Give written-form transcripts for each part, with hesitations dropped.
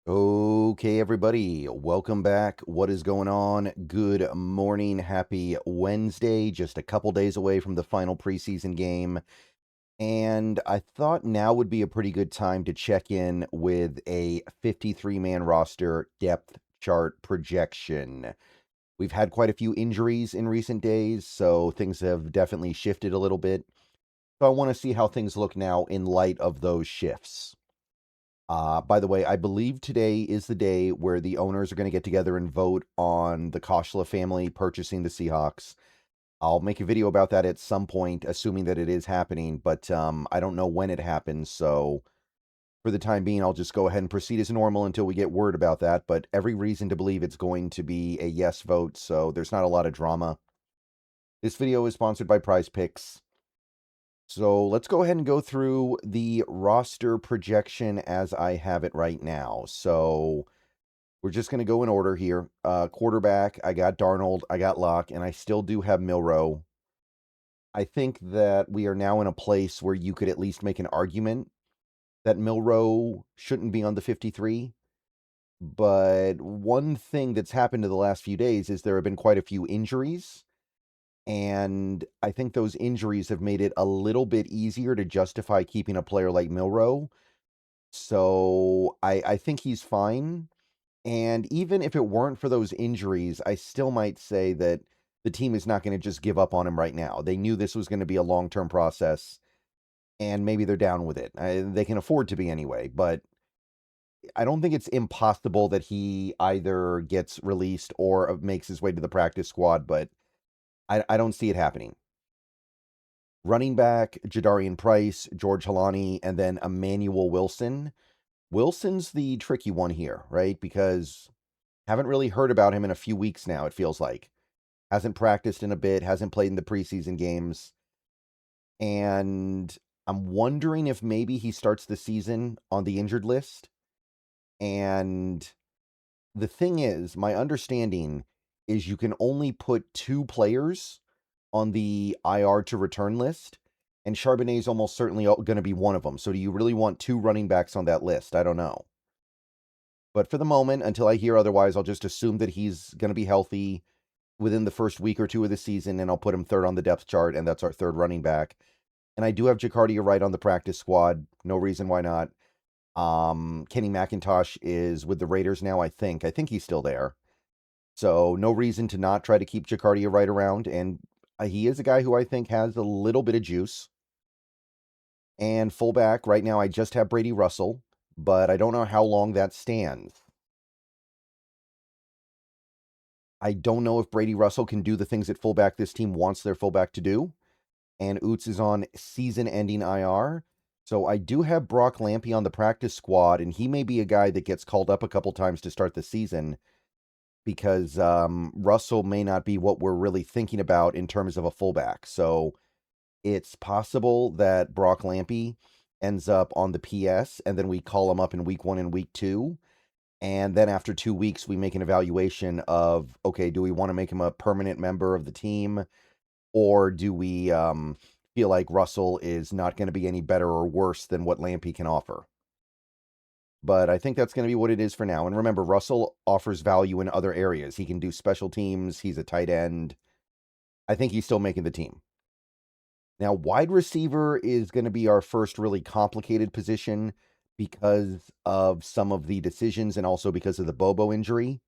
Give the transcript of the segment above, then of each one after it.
Okay, everybody, welcome back. What is going on? Good morning. Happy Wednesday. Just a couple days away from the final preseason game. And I thought now would be a pretty good time to check in with a 53-man roster depth chart projection. We've had quite a few injuries in recent days, so things have definitely shifted a little bit. So I want to see how things look now in light of those shifts. By the way, I believe today is the day where the owners are going to get together and vote on the Koshla family purchasing the Seahawks. I'll make a video about that at some point, assuming that it is happening, but I don't know when it happens. So for the time being, I'll just go ahead and proceed as normal until we get word about that. But every reason to believe it's going to be a yes vote, so there's not a lot of drama. This video is sponsored by Prize Picks. So let's go ahead and go through the roster projection as I have it right now. So we're just going to go in order here. Quarterback, I got Darnold, I got Locke, and I still do have Milrow. I think that we are now in a place where you could at least make an argument that Milrow shouldn't be on the 53. But one thing that's happened in the last few days is there have been quite a few injuries. And I think those injuries have made it a little bit easier to justify keeping a player like Milrow. So I think he's fine. And even if it weren't for those injuries, I still might say that the team is not going to just give up on him right now. They knew this was going to be a long-term process, and maybe they're down with it. They can afford to be anyway, but I don't think it's impossible that he either gets released or makes his way to the practice squad, but I don't see it happening. Running back, Jadarian Price, George Halani, and then Emmanuel Wilson. Wilson's the tricky one here, right? Because haven't really heard about him in a few weeks now, it feels like. Hasn't practiced in a bit, hasn't played in the preseason games. And I'm wondering if maybe he starts the season on the injured list. And the thing is, my understanding is you can only put 2 players on the IR to return list, and Charbonnet is almost certainly going to be one of them. So do you really want 2 running backs on that list? I don't know. But for the moment, until I hear otherwise, I'll just assume that he's going to be healthy within the first week or 2 of the season, and I'll put him third on the depth chart, and that's our third running back. And I do have Jacardia Wright on the practice squad. No reason why not. Kenny McIntosh is with the Raiders now, I think. I think he's still there. So no reason to not try to keep Jacardia Wright around. And he is a guy who I think has a little bit of juice. And fullback, right now I just have Brady Russell, but I don't know how long that stands. I don't know if Brady Russell can do the things at fullback this team wants their fullback to do. And Oots is on season-ending IR. So I do have Brock Lampy on the practice squad, and he may be a guy that gets called up a couple times to start the season because Russell may not be what we're really thinking about in terms of a fullback. So it's possible that Brock Lampy ends up on the PS, and then we call him up in week 1 and week 2. And then after 2 weeks, we make an evaluation of, okay, do we want to make him a permanent member of the team? Or do we feel like Russell is not going to be any better or worse than what Lampy can offer? But I think that's going to be what it is for now. And remember, Russell offers value in other areas. He can do special teams. He's a tight end. I think he's still making the team. Now, wide receiver is going to be our first really complicated position because of some of the decisions and also because of the Bobo injury.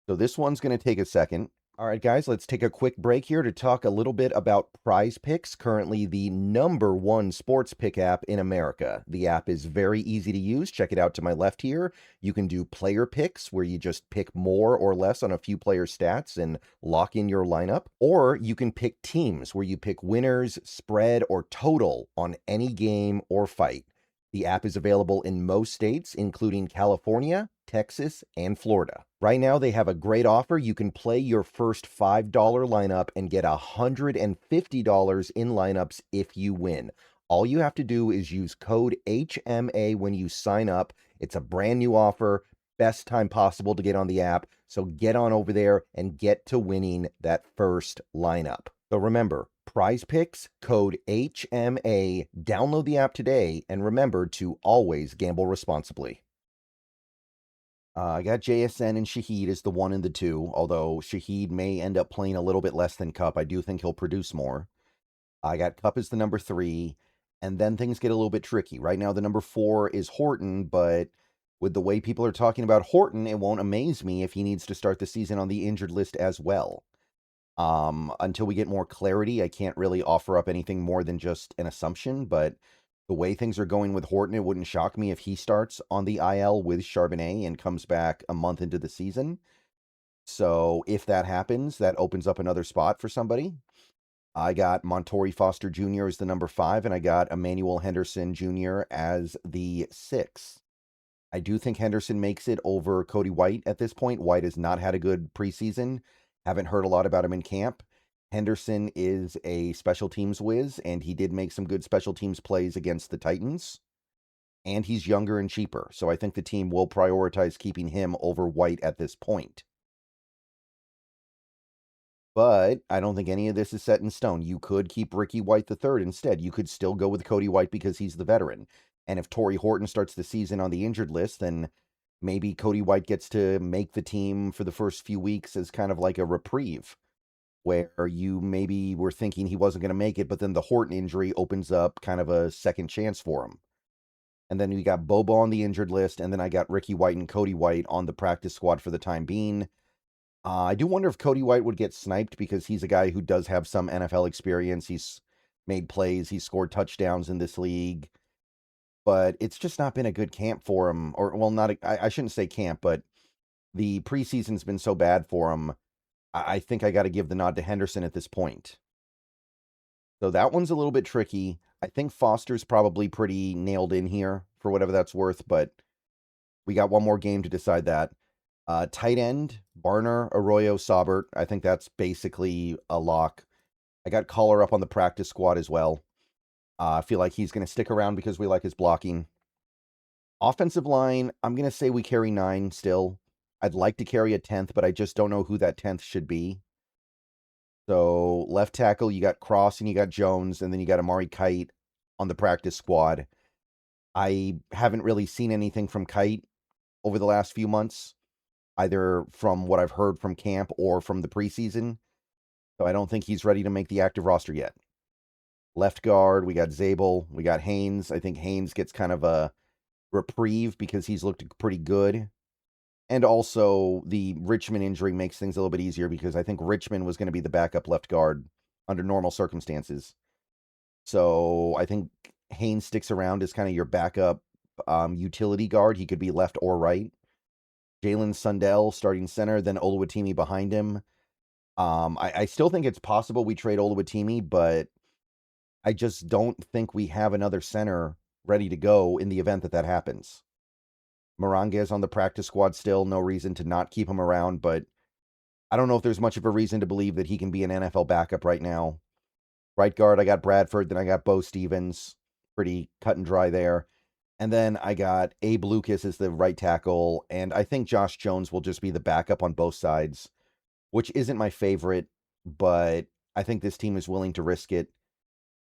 So this one's going to take a second. All right, guys, let's take a quick break here to talk a little bit about Prize Picks, currently the #1 sports pick app in America. The app is very easy to use. Check it out to my left here. You can do player picks, where you just pick more or less on a few player stats and lock in your lineup. Or you can pick teams, where you pick winners, spread, or total on any game or fight. The app is available in most states, including California, Texas, and Florida. Right now, they have a great offer. You can play your first $5 lineup and get $150 in lineups if you win. All you have to do is use code HMA when you sign up. It's a brand new offer. Best time possible to get on the app. So get on over there and get to winning that first lineup. So remember, Prize Picks, code HMA. Download the app today, and remember to always gamble responsibly. I got JSN and Shaheed as the 1 and the 2, although Shaheed may end up playing a little bit less than Cup. I do think he'll produce more. I got Cup as the number 3, and then things get a little bit tricky. Right now, the number 4 is Horton, but with the way people are talking about Horton, it won't amaze me if he needs to start the season on the injured list as well. Until we get more clarity, I can't really offer up anything more than just an assumption, but the way things are going with Horton, it wouldn't shock me if he starts on the IL with Charbonnet and comes back a month into the season. So if that happens, that opens up another spot for somebody. I got Montori Foster Jr. as the number 5, and I got Emmanuel Henderson Jr. as the 6. I do think Henderson makes it over Cody White at this point. White has not had a good preseason. Haven't heard a lot about him in camp. Henderson is a special teams whiz, and he did make some good special teams plays against the Titans. And he's younger and cheaper, so I think the team will prioritize keeping him over White at this point. But I don't think any of this is set in stone. You could keep Ricky White III instead. You could still go with Cody White because he's the veteran. And if Torrey Horton starts the season on the injured list, then maybe Cody White gets to make the team for the first few weeks as kind of like a reprieve, where you maybe were thinking he wasn't going to make it, but then the Horton injury opens up kind of a second chance for him. And then we got Bobo on the injured list, and then I got Ricky White and Cody White on the practice squad for the time being. I do wonder if Cody White would get sniped because he's a guy who does have some NFL experience. He's made plays, he's scored touchdowns in this league, but it's just not been a good camp for him. Or, well, I shouldn't say camp, but the preseason's been so bad for him. I think I got to give the nod to Henderson at this point. So that one's a little bit tricky. I think Foster's probably pretty nailed in here for whatever that's worth, but we got one more game to decide that. Tight end, Barner, Arroyo, Saubert. I think that's basically a lock. I got Collar up on the practice squad as well. I feel like he's going to stick around because we like his blocking. Offensive line, I'm going to say we carry 9 still. I'd like to carry a 10th, but I just don't know who that 10th should be. So left tackle, you got Cross and you got Jones, and then you got Amari Kite on the practice squad. I haven't really seen anything from Kite over the last few months, either from what I've heard from camp or from the preseason. So I don't think he's ready to make the active roster yet. Left guard, we got Zabel, we got Haynes. I think Haynes gets kind of a reprieve because he's looked pretty good. And also, the Richmond injury makes things a little bit easier because I think Richmond was going to be the backup left guard under normal circumstances. So I think Haynes sticks around as kind of your backup utility guard. He could be left or right. Jalen Sundell starting center, then Oluwatimi behind him. I still think it's possible we trade Oluwatimi, but I just don't think we have another center ready to go in the event that happens. Moranguez on the practice squad still, no reason to not keep him around, but I don't know if there's much of a reason to believe that he can be an NFL backup right now. Right guard, I got Bradford, then I got Bo Stevens. Pretty cut and dry there. And then I got Abe Lucas as the right tackle, and I think Josh Jones will just be the backup on both sides, which isn't my favorite, but I think this team is willing to risk it.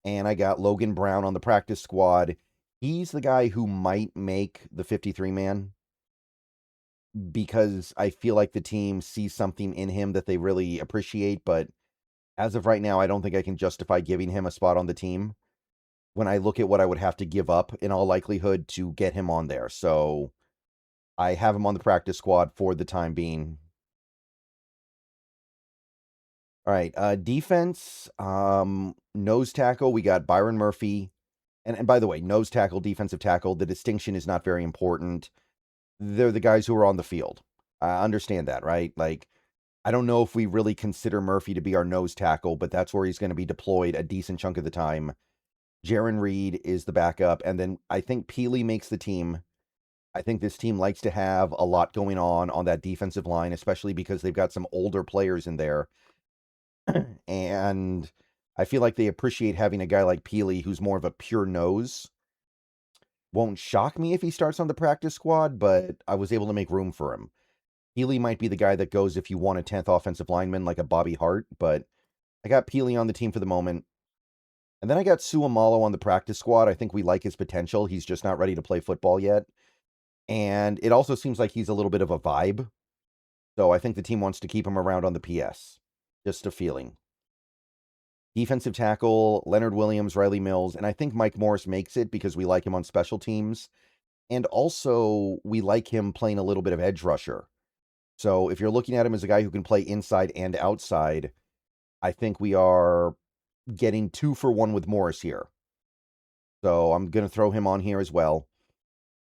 And I got Logan Brown on the practice squad. He's the guy who might make the 53-man because I feel like the team sees something in him that they really appreciate, but as of right now, I don't think I can justify giving him a spot on the team when I look at what I would have to give up in all likelihood to get him on there. So I have him on the practice squad for the time being. All right, defense, nose tackle, we got Byron Murphy. And by the way, nose tackle, defensive tackle, the distinction is not very important. They're the guys who are on the field. I understand that, right? Like, I don't know if we really consider Murphy to be our nose tackle, but that's where he's going to be deployed a decent chunk of the time. Jaron Reed is the backup, and then I think Peely makes the team. I think this team likes to have a lot going on that defensive line, especially because they've got some older players in there. And I feel like they appreciate having a guy like Peely who's more of a pure nose. Won't shock me if he starts on the practice squad, but I was able to make room for him. Peely might be the guy that goes if you want a 10th offensive lineman like a Bobby Hart, but I got Peely on the team for the moment. And then I got Suamalo on the practice squad. I think we like his potential. He's just not ready to play football yet. And it also seems like he's a little bit of a vibe. So I think the team wants to keep him around on the PS. Just a feeling. Defensive tackle, Leonard Williams, Riley Mills, and I think Mike Morris makes it because we like him on special teams. And also, we like him playing a little bit of edge rusher. So if you're looking at him as a guy who can play inside and outside, I think we are getting 2 for 1 with Morris here. So I'm going to throw him on here as well.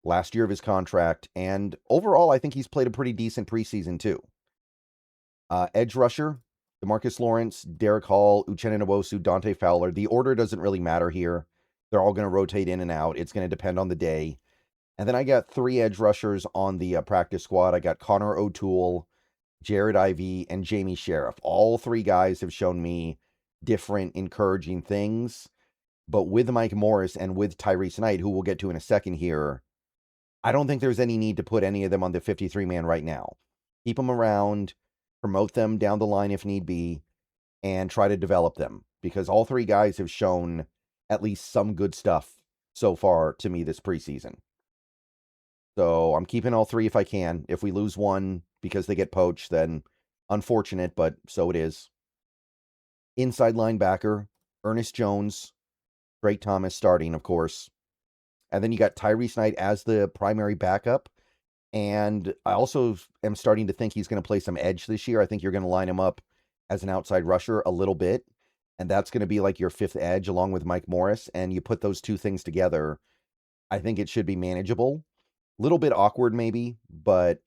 Last year of his contract. And overall, I think he's played a pretty decent preseason too. Edge rusher, DeMarcus Lawrence, Derek Hall, Uchenna Nwosu, Dante Fowler. The order doesn't really matter here. They're all going to rotate in and out. It's going to depend on the day. And then I got 3 edge rushers on the practice squad. I got Connor O'Toole, Jared Ivey, and Jamie Sheriff. All 3 guys have shown me different encouraging things. But with Mike Morris and with Tyrese Knight, who we'll get to in a second here, I don't think there's any need to put any of them on the 53-man right now. Keep them around, promote them down the line if need be, and try to develop them. Because all 3 guys have shown at least some good stuff so far to me this preseason. So I'm keeping all 3 if I can. If we lose one because they get poached, then unfortunate, but so it is. Inside linebacker, Ernest Jones, Drake Thomas starting, of course. And then you got Tyrese Knight as the primary backup. And I also am starting to think he's going to play some edge this year. I think you're going to line him up as an outside rusher a little bit. And that's going to be like your 5th edge along with Mike Morris. And you put those 2 things together, I think it should be manageable. Little bit awkward maybe, but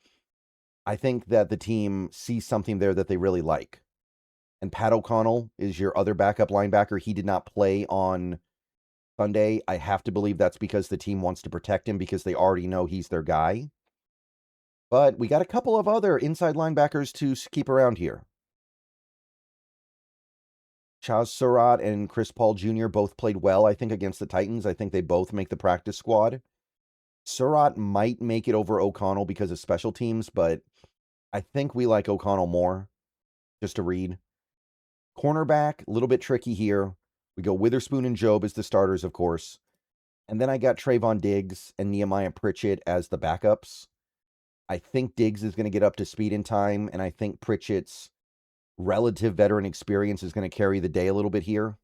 I think that the team sees something there that they really like. And Pat O'Connell is your other backup linebacker. He did not play on Sunday. I have to believe that's because the team wants to protect him because they already know he's their guy. But we got a couple of other inside linebackers to keep around here. Chaz Surratt and Chris Paul Jr. both played well, I think, against the Titans. I think they both make the practice squad. Surratt might make it over O'Connell because of special teams, but I think we like O'Connell more, just to read. Cornerback, a little bit tricky here. We go Witherspoon and Job as the starters, of course. And then I got Trayvon Diggs and Nehemiah Pritchett as the backups. I think Diggs is going to get up to speed in time, and I think Pritchett's relative veteran experience is going to carry the day a little bit here.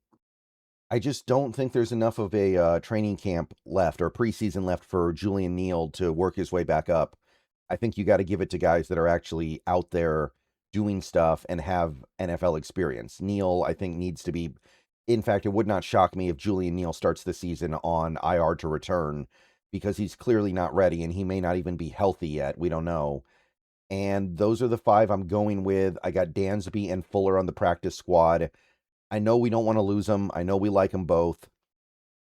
I just don't think there's enough of a training camp left or preseason left for Julian Neal to work his way back up. I think you got to give it to guys that are actually out there doing stuff and have NFL experience. Neal, I think, needs to be... In fact, it would not shock me if Julian Neal starts the season on IR to return because he's clearly not ready and he may not even be healthy yet. We don't know. And those are the 5 I'm going with. I got Dansby and Fuller on the practice squad. I know we don't want to lose them. I know we like them both.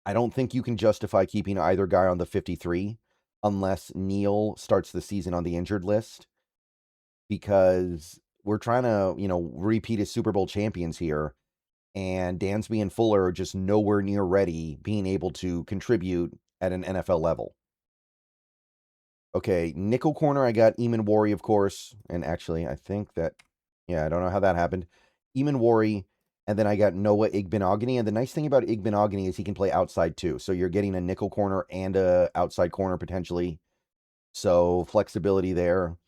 I don't think you can justify keeping either guy on the 53 unless Neal starts the season on the injured list because we're trying to, repeat as Super Bowl champions here. And Dansby and Fuller are just nowhere near ready being able to contribute at an NFL level. Okay, nickel corner, I got Eamon Worry, of course. And actually, I think that, I don't know how that happened. Eamon Worry, and then I got Noah Igbenogany. And the nice thing about Igbenogany is he can play outside too. So you're getting a nickel corner and a outside corner potentially. So flexibility there.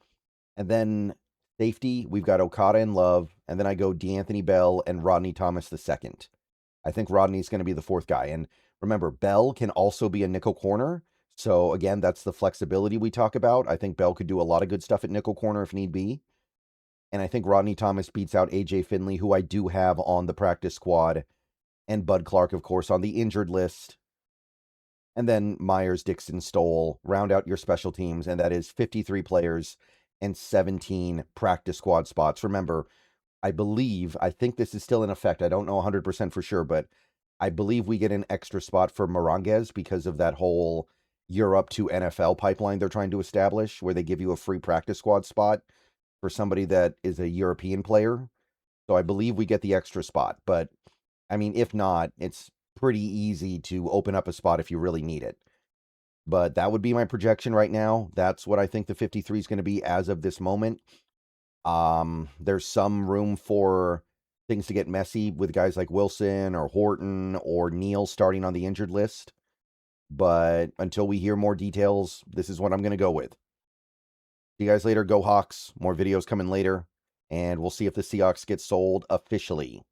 And then safety, we've got Okada and Love. And then I go D'Anthony Bell and Rodney Thomas II. I think Rodney's going to be the 4th guy. And remember, Bell can also be a nickel corner. So again, that's the flexibility we talk about. I think Bell could do a lot of good stuff at nickel corner if need be. And I think Rodney Thomas beats out AJ Finley, who I do have on the practice squad. And Bud Clark, of course, on the injured list. And then Myers, Dixon, Stoll round out your special teams. And that is 53 players and 17 practice squad spots. Remember, I think this is still in effect. I don't know 100% for sure, but I believe we get an extra spot for Moranguez because of that whole Europe to NFL pipeline they're trying to establish, where they give you a free practice squad spot for somebody that is a European player. So I believe we get the extra spot. But, I mean, if not, it's pretty easy to open up a spot if you really need it. But that would be my projection right now. That's what I think the 53 is going to be as of this moment. There's some room for things to get messy with guys like Wilson or Horton or Neal starting on the injured list. But until we hear more details, this is what I'm going to go with. See you guys later. Go Hawks. More videos coming later. And we'll see if the Seahawks get sold officially.